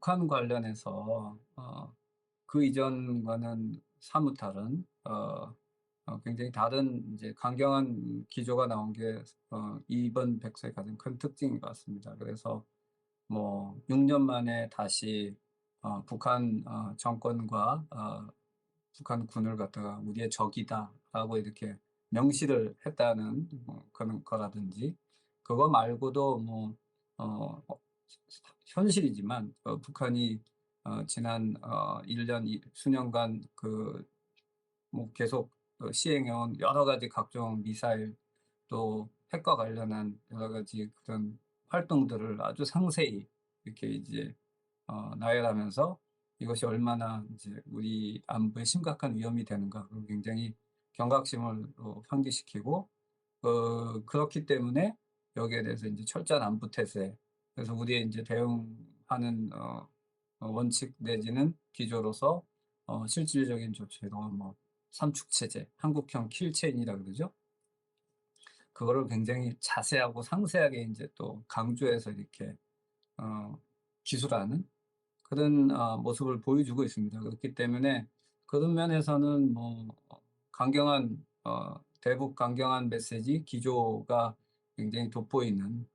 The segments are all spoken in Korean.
북한 관련해서 그 이전과는 사뭇 다른 굉장히 다른 이제 강경한 기조가 나온 게 이번 백서의 가장 큰 특징인 것 같습니다. 그래서 뭐 6년 만에 다시 북한 정권과 북한군을 갖다가 우리의 적이다라고 이렇게 명시를 했다는 그런 거라든지, 그거 말고도 뭐 어, 어, 현실이지만 북한이 지난 1년 수년간 그 뭐 계속 시행해온 여러 가지 각종 미사일, 또 핵과 관련한 여러 가지 그런 활동들을 아주 상세히 이렇게 이제 나열하면서 이것이 얼마나 이제 우리 안보에 심각한 위험이 되는가, 그걸 굉장히 경각심을 환기시키고, 그렇기 때문에 여기에 대해서 이제 철저한 안보 태세, 그래서 우리의 이제 대응하는 원칙 내지는 기조로서 실질적인 조치로 뭐 삼축 체제, 한국형 킬체인이라 그러죠. 그거를 굉장히 자세하고 상세하게 이제 또 강조해서 이렇게 어, 기술하는 그런 모습을 보여주고 있습니다. 그렇기 때문에 그런 면에서는 뭐 강경한 대북 강경한 메시지 기조가 굉장히 돋보이는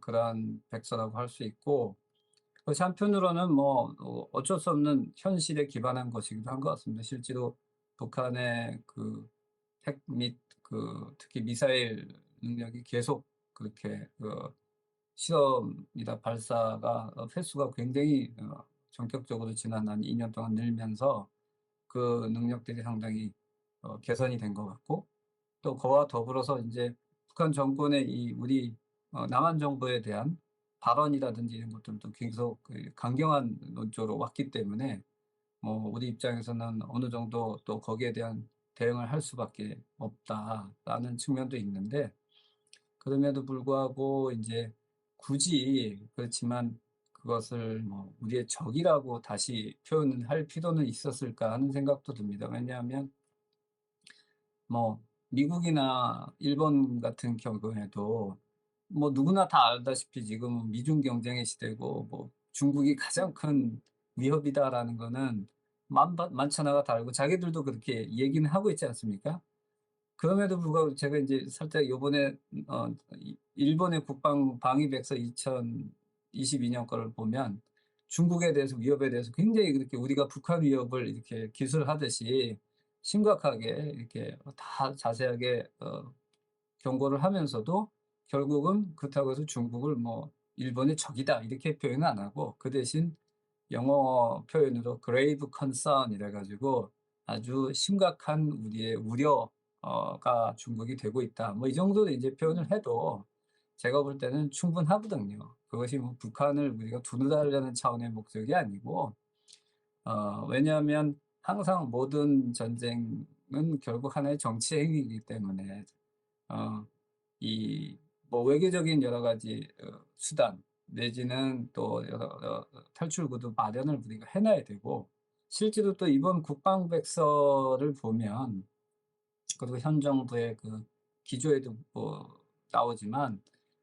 그러한 백서라고 할 수 있고, 그것이 한편으로는 뭐 어쩔 수 없는 현실에 기반한 것이기도 한 것 같습니다. 실제로 북한의 그 핵 및 그 특히 미사일 능력이 계속 그렇게 실험이나 발사가 횟수가 굉장히 전격적으로 지난 한 2년 동안 늘면서 그 능력들이 상당히 개선이 된 것 같고, 또 그와 더불어서 이제 북한 정권의 이 우리 남한 정부에 대한 발언이라든지 이런 것들도 계속 그 강경한 논조로 왔기 때문에 뭐 우리 입장에서는 어느 정도 또 거기에 대한 대응을 할 수밖에 없다라는 측면도 있는데, 그럼에도 불구하고 이제 굳이 그렇지만 그것을 뭐 우리의 적이라고 다시 표현을 할 필요는 있었을까 하는 생각도 듭니다. 왜냐하면 뭐 미국이나 일본 같은 경우에도 뭐 누구나 다 알다시피 지금 미중 경쟁의 시대고, 뭐 중국이 가장 큰 위협이다라는 거는 만천하가 다르고 자기들도 그렇게 얘기는 하고 있지 않습니까? 그럼에도 불구하고 제가 이제 살짝 요번에 일본의 국방 방위백서 2022년 거를 보면 중국에 대해서 위협에 대해서 굉장히 그렇게 우리가 북한 위협을 이렇게 기술하듯이 심각하게 이렇게 다 자세하게 경고를 하면서도 결국은 그렇다고 해서 중국을 뭐 일본의 적이다 이렇게 표현은 안 하고, 그 대신 영어 표현으로 grave concern 이래 가지고 아주 심각한 우리의 우려가 중국이 되고 있다, 뭐 이 정도로 이제 표현을 해도 제가 볼 때는 충분하거든요. 그것이 뭐 북한을 우리가 두루다리려는 차원의 목적이 아니고, 왜냐하면 항상 모든 전쟁은 결국 하나의 정치 행위이기 때문에 이 뭐 외교적인 여러 가지 수단 내지는 또 여러 탈출구도 마련을 우리가 해놔야 되고, 실제로 또 이번 국방백서를 보면, 그리고 현 정부의 그 기조에도 뭐 나오지만,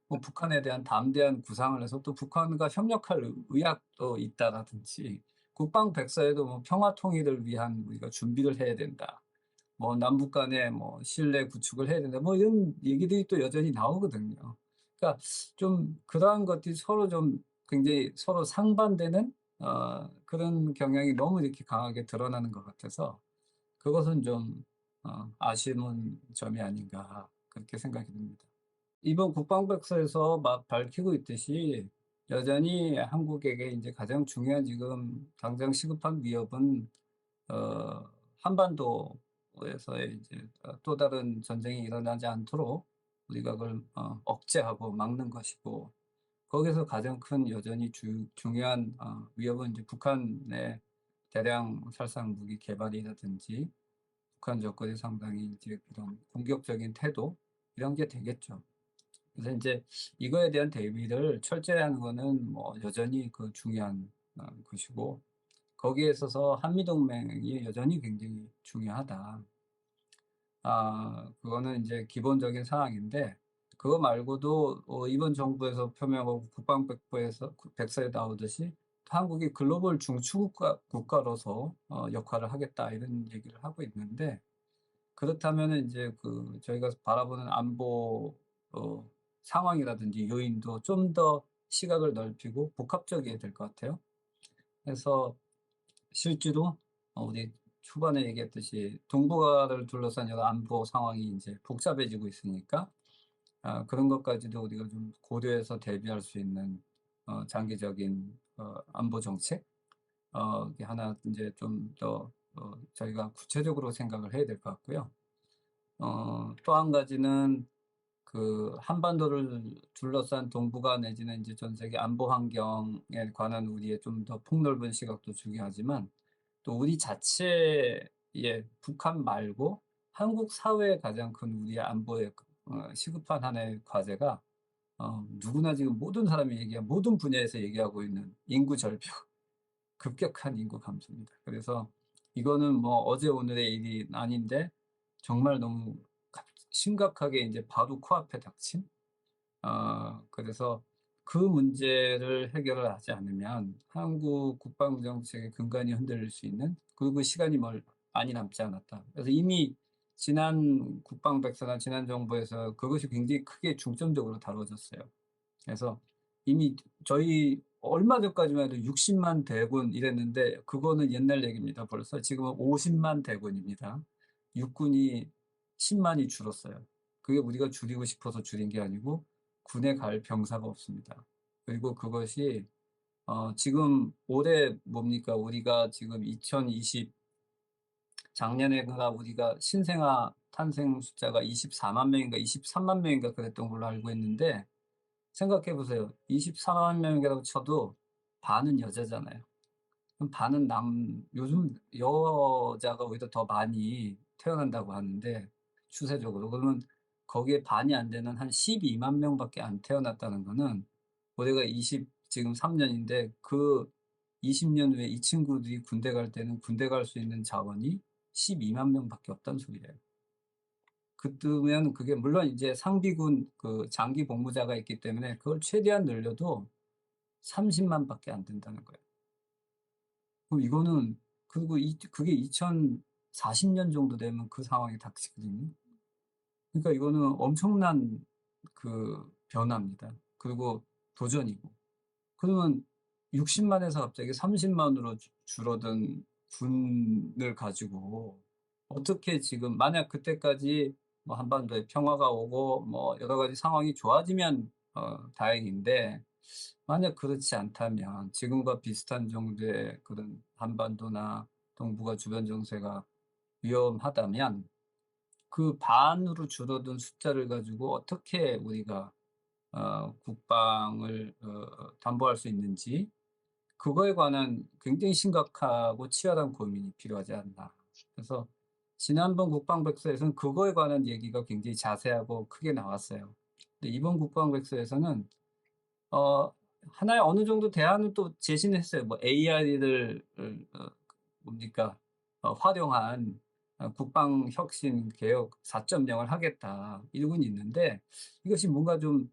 뭐 북한에 대한 담대한 구상을 해서 또 북한과 협력할 의향도 있다라든지, 국방백서에도 뭐 평화 통일을 위한 우리가 준비를 해야 된다, 뭐 남북 간의 뭐 신뢰 구축을 해야 된다, 뭐 이런 얘기들이 또 여전히 나오거든요. 그러니까 좀 그러한 것들이 서로 좀 굉장히 서로 상반되는 그런 경향이 너무 이렇게 강하게 드러나는 것 같아서, 그것은 좀 아쉬운 점이 아닌가 그렇게 생각이 듭니다. 이번 국방백서에서 막 밝히고 있듯이 여전히 한국에게 이제 가장 중요한 지금 당장 시급한 위협은 어, 한반도에서의 이제 또 다른 전쟁이 일어나지 않도록 우리가 그걸 억제하고 막는 것이고, 거기서 가장 큰 여전히 중요한 위협은 이제 북한의 대량 살상 무기 개발이라든지 북한 정권의 상당히 이제 그런 공격적인 태도, 이런 게 되겠죠. 그래서 이제 이거에 대한 대비를 철저히 하는 거는 뭐 여전히 그 중요한 것이고, 거기에 있어서 한미동맹이 여전히 굉장히 중요하다. 그거는 이제 기본적인 사항인데, 그거 말고도 이번 정부에서 표명하고 국방백서에 나오듯이 한국이 글로벌 국가로서 역할을 하겠다 이런 얘기를 하고 있는데 그렇다면은 인제 저희가 바라보는 안보 어 상황이라든지 요인도 좀 더 시각을 넓히고 복합적이어야 될 것 같아요. 그래서 실제로 우리 초반에 얘기했듯이 동북아를 둘러싼 여러 안보 상황이 인제 복잡해지고 있으니까 그런 것까지도 우리가 좀 고려해서 대비할 수 있는 장기적인 안보 정책 이게 하나 인제 좀 더 저희가 구체적으로 생각을 해야 될 것 같고요. 또 한 가지는 한반도를 둘러싼 동북아 내지는 인제 전 세계 안보 환경에 관한 우리의 좀 더 폭넓은 시각도 중요하지만 또 우리 자체의 북한 말고 한국 사회의 가장 큰 우리의 안보에 시급한 하나의 과제가 누구나 지금 모든 사람이 모든 분야에서 얘기하고 있는 인구 절벽, 급격한 인구 감소입니다. 그래서 이거는 뭐 어제 오늘의 일이 아닌데 정말 너무 심각하게 인제 바로 코앞에 닥친 그래서 그 문제를 해결을 하지 않으면 한국 국방 정책의 근간이 흔들릴 수 있는 그 시간이 많이 남지 않았다. 그래서 이미 지난 국방백서나 지난 정부에서 그것이 굉장히 크게 중점적으로 다뤄졌어요. 그래서 이미 저희 얼마 전까지만 해도 60만 대군 이랬는데 그거는 옛날 얘기입니다 벌써. 지금은 50만 대군입니다. 육군이 10만이 줄었어요. 그게 우리가 줄이고 싶어서 줄인 게 아니고 군에 갈 병사가 없습니다. 그리고 그것이 지금 올해 뭡니까? 우리가 지금 2020 작년에가 우리가 신생아 탄생 숫자가 24만 명인가 23만 명인가 그랬던 걸로 알고 있는데 생각해 보세요. 24만 명이라고 쳐도 반은 여자잖아요. 그럼 반은 요즘 여자가 오히려 더 많이 태어난다고 하는데 추세적으로. 그러면 거기에 반이 안 되는 한 12만 명밖에 안 태어났다는 거는 올해가 지금 3 년인데 20년 후에 이 친구들이 군대 갈 때는 군대 갈 수 있는 자원이 12만 명밖에 없다는 소리예요. 그때면 그게 물론 이제 상비군 장기 복무자가 있기 때문에 그걸 최대한 늘려도 30만 밖에 안 된다는 거예요. 그럼 이거는 그리고 그게 2040년 정도 되면 그 상황이 닥치거든요. 그러니까 이거는 엄청난 변화입니다. 그리고 도전이고. 그러면 60만 에서 갑자기 30만 으로 줄어든 군을 가지고 어떻게 지금 만약 그때까지 뭐 한반도에 평화가 오고 뭐 여러 가지 상황이 좋아지면 다행인데 만약 그렇지 않다면 지금과 비슷한 정도의 그런 한반도나 동북아 주변 정세가 위험하다면 그 반으로 줄어든 숫자를 가지고 어떻게 우리가 국방을 담보할 수 있는지 그거에 관한 굉장히 심각하고 치열한 고민이 필요하지 않나. 그래서 지난번 국방백서에서는 그거에 관한 얘기가 굉장히 자세하고 크게 나왔어요. 근데 이번 국방백서에서는 어 하나의 어느 정도 대안을 또 제시는 했어요. 뭐 AI를 뭡니까? 활용한 국방 혁신 개혁 4.0을 하겠다. 이러고는 있는데 이것이 뭔가 좀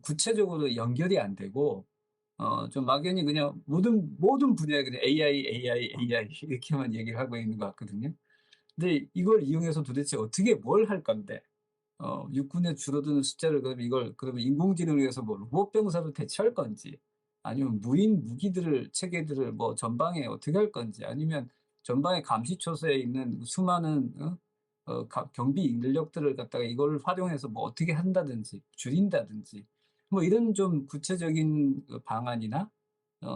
구체적으로 연결이 안 되고 좀 막연히 그냥 모든 분야에 그냥 AI, AI, AI 이렇게만 얘기를 하고 있는 것 같거든요. 근데 이걸 이용해서 도대체 어떻게 뭘 할 건데 육군의 줄어드는 숫자를 그러면 인공지능을 위해서 뭐 로봇 병사로 대체할 건지 아니면 무인 무기들을 체계들을 뭐 전방에 어떻게 할 건지 아니면 전방에 감시초소에 있는 수많은 경비 인력들을 갖다가 이걸 활용해서 뭐 어떻게 한다든지 줄인다든지 뭐 이런 좀 구체적인 방안이나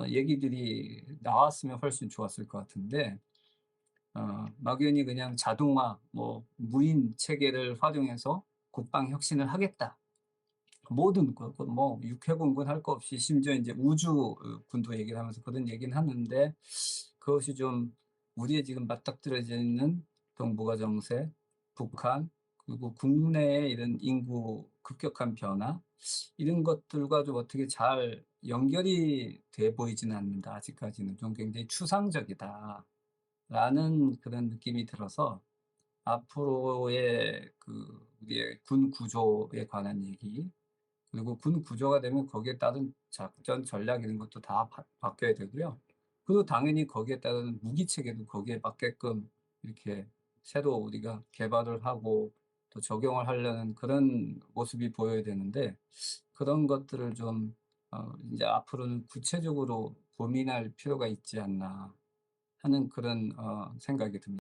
얘기들이 나왔으면 훨씬 좋았을 것 같은데 막연히 그냥 자동화 뭐 무인 체계를 활용해서 국방 혁신을 하겠다. 모든 뭐 육해공군 할 거 없이 심지어 이제 우주 군도 얘기를 하면서 그런 얘기는 하는데 그것이 좀 우리의 지금 맞닥뜨려져 있는 동북아 정세, 북한 그리고 국내의 이런 인구 급격한 변화 이런 것들과 좀 어떻게 잘 연결이 돼 보이지는 않는다. 아직까지는 좀 굉장히 추상적이다라는 그런 느낌이 들어서 앞으로의 우리의 군 구조에 관한 얘기 그리고 군 구조가 되면 거기에 따른 작전 전략 이런 것도 다 바뀌어야 되고요. 그리고 당연히 거기에 따른 무기 체계도 거기에 맞게끔 이렇게 새로 우리가 개발을 하고 또 적용을 하려는 그런 모습이 보여야 되는데 그런 것들을 좀 인제 앞으로는 구체적으로 고민할 필요가 있지 않나 하는 그런 생각이 듭니다.